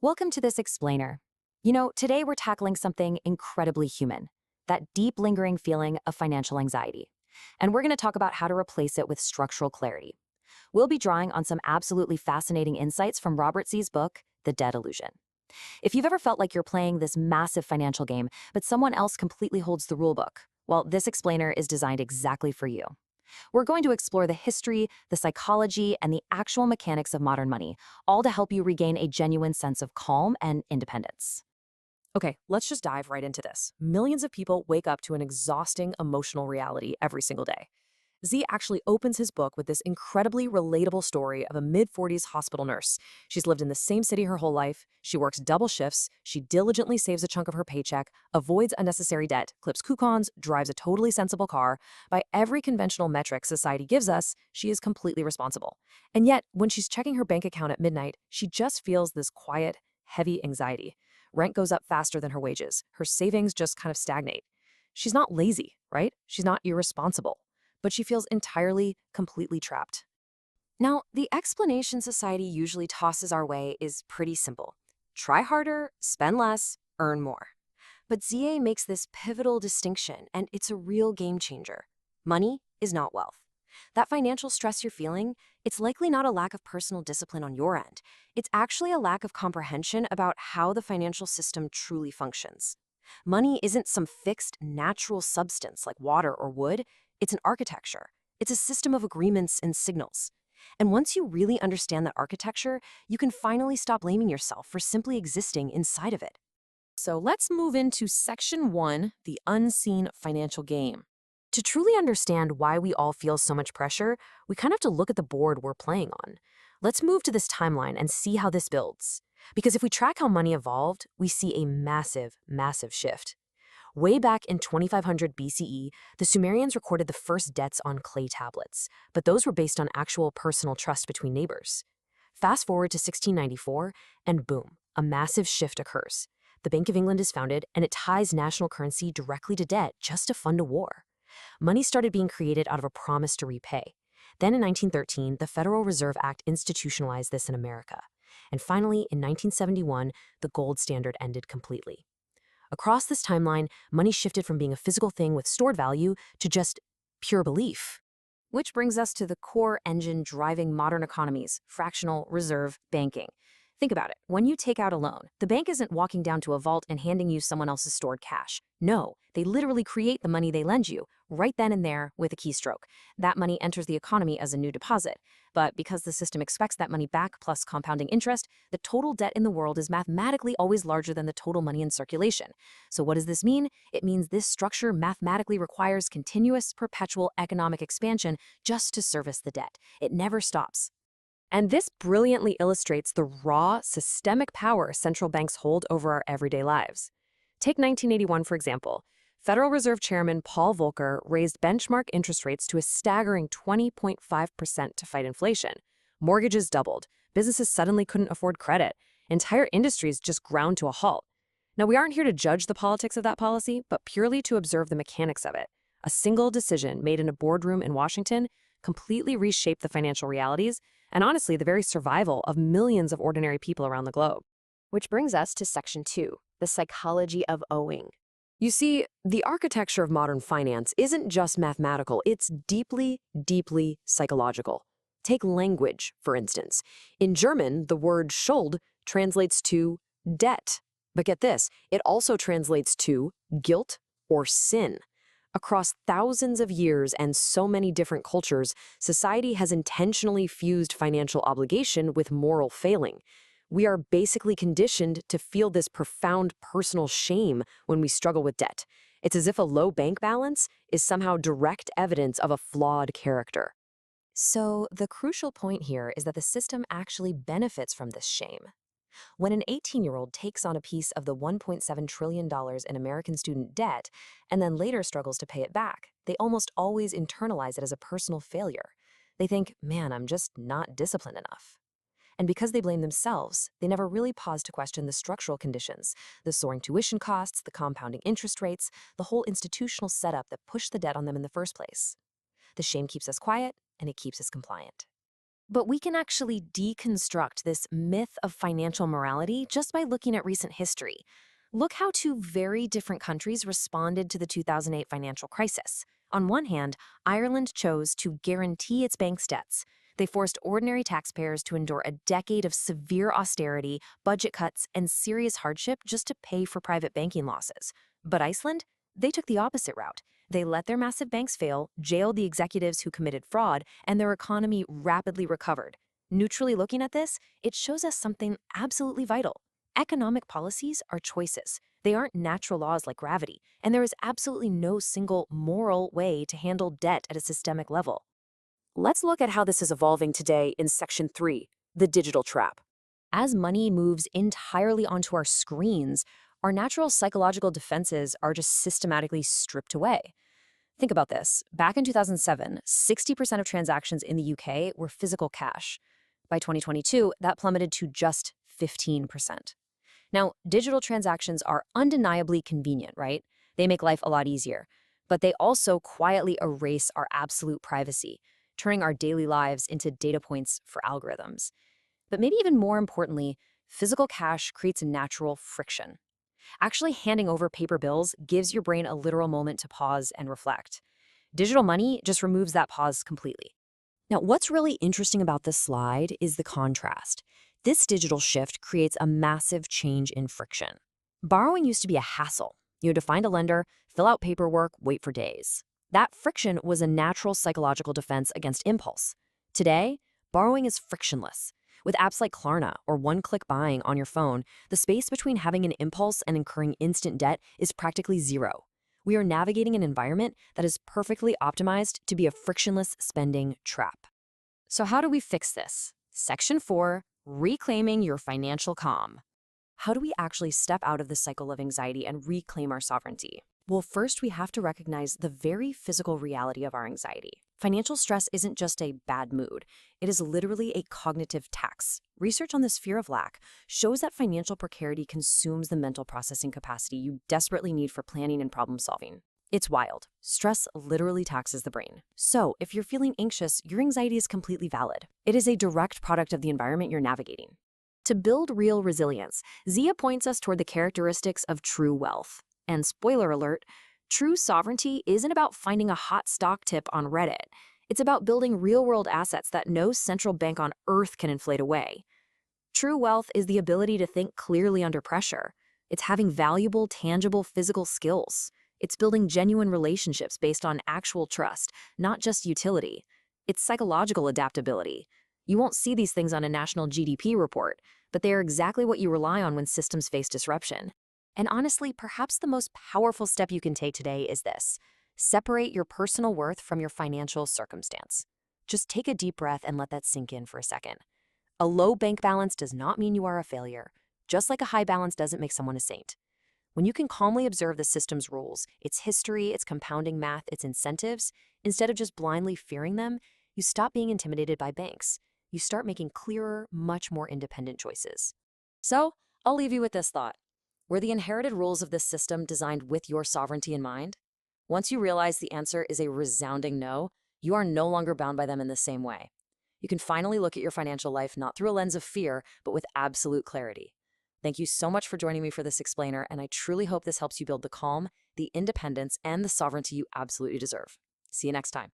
Welcome to this explainer. Today we're tackling something incredibly human, that deep lingering feeling of financial anxiety. And we're going to talk about how to replace it with structural clarity. We'll be drawing on some absolutely fascinating insights from Robert Z's book, The Debt Illusion. If you've ever felt like you're playing this massive financial game, but someone else completely holds the rulebook, well, this explainer is designed exactly for you. We're going to explore the history, the psychology, and the actual mechanics of modern money, all to help you regain a genuine sense of calm and independence. Okay, let's just dive right into this. Millions of people wake up to an exhausting emotional reality every single day. Z actually opens his book with this incredibly relatable story of a mid-40s hospital nurse. She's lived in the same city her whole life, she works double shifts, she diligently saves a chunk of her paycheck, avoids unnecessary debt, clips coupons, drives a totally sensible car. By every conventional metric society gives us, she is completely responsible. And yet, when she's checking her bank account at midnight, she just feels this quiet, heavy anxiety. Rent goes up faster than her wages. Her savings just kind of stagnate. She's not lazy, right? She's not irresponsible, but she feels entirely, completely trapped. Now, the explanation society usually tosses our way is pretty simple. Try harder, spend less, earn more. But ZA makes this pivotal distinction, and it's a real game changer. Money is not wealth. That financial stress you're feeling, it's likely not a lack of personal discipline on your end. It's actually a lack of comprehension about how the financial system truly functions. Money isn't some fixed, natural substance like water or wood. It's an architecture. It's a system of agreements and signals. And once you really understand that architecture, you can finally stop blaming yourself for simply existing inside of it. So let's move into section 1, the unseen financial game. To truly understand why we all feel so much pressure, we kind of have to look at the board we're playing on. Let's move to this timeline and see how this builds. Because if we track how money evolved, we see a massive, massive shift. Way back in 2500 BCE, the Sumerians recorded the first debts on clay tablets, but those were based on actual personal trust between neighbors. Fast forward to 1694, and boom, a massive shift occurs. The Bank of England is founded, and it ties national currency directly to debt just to fund a war. Money started being created out of a promise to repay. Then in 1913, the Federal Reserve Act institutionalized this in America. And finally, in 1971, the gold standard ended completely. Across this timeline, money shifted from being a physical thing with stored value to just pure belief. Which brings us to the core engine driving modern economies, fractional reserve banking. Think about it. When you take out a loan, the bank isn't walking down to a vault and handing you someone else's stored cash. No, they literally create the money they lend you, right then and there with a keystroke. That money enters the economy as a new deposit. But because the system expects that money back plus compounding interest, the total debt in the world is mathematically always larger than the total money in circulation. So what does this mean? It means this structure mathematically requires continuous, perpetual economic expansion just to service the debt. It never stops. And this brilliantly illustrates the raw, systemic power central banks hold over our everyday lives. Take 1981, for example. Federal Reserve Chairman Paul Volcker raised benchmark interest rates to a staggering 20.5% to fight inflation. Mortgages doubled. Businesses suddenly couldn't afford credit. Entire industries just ground to a halt. Now, we aren't here to judge the politics of that policy, but purely to observe the mechanics of it. A single decision made in a boardroom in Washington completely reshaped the financial realities and honestly the very survival of millions of ordinary people around the globe. Which brings us to section 2, the psychology of owing. You see, the architecture of modern finance isn't just mathematical, it's deeply, deeply psychological. Take language, for instance. In German, the word Schuld translates to debt. But get this, it also translates to guilt or sin. Across thousands of years and so many different cultures, society has intentionally fused financial obligation with moral failing. We are basically conditioned to feel this profound personal shame when we struggle with debt. It's as if a low bank balance is somehow direct evidence of a flawed character. So the crucial point here is that the system actually benefits from this shame. When an 18-year-old takes on a piece of the $1.7 trillion in American student debt and then later struggles to pay it back, they almost always internalize it as a personal failure. They think, man, I'm just not disciplined enough. And because they blame themselves, they never really pause to question the structural conditions, the soaring tuition costs, the compounding interest rates, the whole institutional setup that pushed the debt on them in the first place. The shame keeps us quiet, and it keeps us compliant. But we can actually deconstruct this myth of financial morality just by looking at recent history. Look how two very different countries responded to the 2008 financial crisis. On one hand, Ireland chose to guarantee its bank's debts. They forced ordinary taxpayers to endure a decade of severe austerity, budget cuts, and serious hardship just to pay for private banking losses. But Iceland? They took the opposite route. They let their massive banks fail, jailed the executives who committed fraud, and their economy rapidly recovered. Neutrally looking at this, it shows us something absolutely vital. Economic policies are choices. They aren't natural laws like gravity, and there is absolutely no single moral way to handle debt at a systemic level. Let's look at how this is evolving today in Section 3, the digital trap. As money moves entirely onto our screens, our natural psychological defenses are just systematically stripped away. Think about this. Back in 2007, 60% of transactions in the UK were physical cash. By 2022, that plummeted to just 15%. Now, digital transactions are undeniably convenient, right? They make life a lot easier. But they also quietly erase our absolute privacy, turning our daily lives into data points for algorithms. But maybe even more importantly, physical cash creates a natural friction. Actually handing over paper bills gives your brain a literal moment to pause and reflect. Digital money just removes that pause completely. Now, what's really interesting about this slide is the contrast. This digital shift creates a massive change in friction. Borrowing used to be a hassle. You had to find a lender, fill out paperwork, wait for days. That friction was a natural psychological defense against impulse. Today, borrowing is frictionless. With apps like Klarna or one-click buying on your phone, the space between having an impulse and incurring instant debt is practically zero. We are navigating an environment that is perfectly optimized to be a frictionless spending trap. So how do we fix this? Section 4, reclaiming your financial calm. How do we actually step out of this cycle of anxiety and reclaim our sovereignty? Well, first, we have to recognize the very physical reality of our anxiety. Financial stress isn't just a bad mood. It is literally a cognitive tax. Research on this fear of lack shows that financial precarity consumes the mental processing capacity you desperately need for planning and problem solving. It's wild. Stress literally taxes the brain. So, if you're feeling anxious, your anxiety is completely valid. It is a direct product of the environment you're navigating. To build real resilience, Zia points us toward the characteristics of true wealth. And spoiler alert, true sovereignty isn't about finding a hot stock tip on Reddit. It's about building real-world assets that no central bank on earth can inflate away. True wealth is the ability to think clearly under pressure. It's having valuable, tangible physical skills. It's building genuine relationships based on actual trust, not just utility. It's psychological adaptability. You won't see these things on a national GDP report, but they are exactly what you rely on when systems face disruption. And honestly, perhaps the most powerful step you can take today is this: separate your personal worth from your financial circumstance. Just take a deep breath and let that sink in for a second. A low bank balance does not mean you are a failure, just like a high balance doesn't make someone a saint. When you can calmly observe the system's rules, its history, its compounding math, its incentives, instead of just blindly fearing them, you stop being intimidated by banks. You start making clearer, much more independent choices. So, I'll leave you with this thought. Were the inherited rules of this system designed with your sovereignty in mind? Once you realize the answer is a resounding no, you are no longer bound by them in the same way. You can finally look at your financial life not through a lens of fear, but with absolute clarity. Thank you so much for joining me for this explainer, and I truly hope this helps you build the calm, the independence, and the sovereignty you absolutely deserve. See you next time.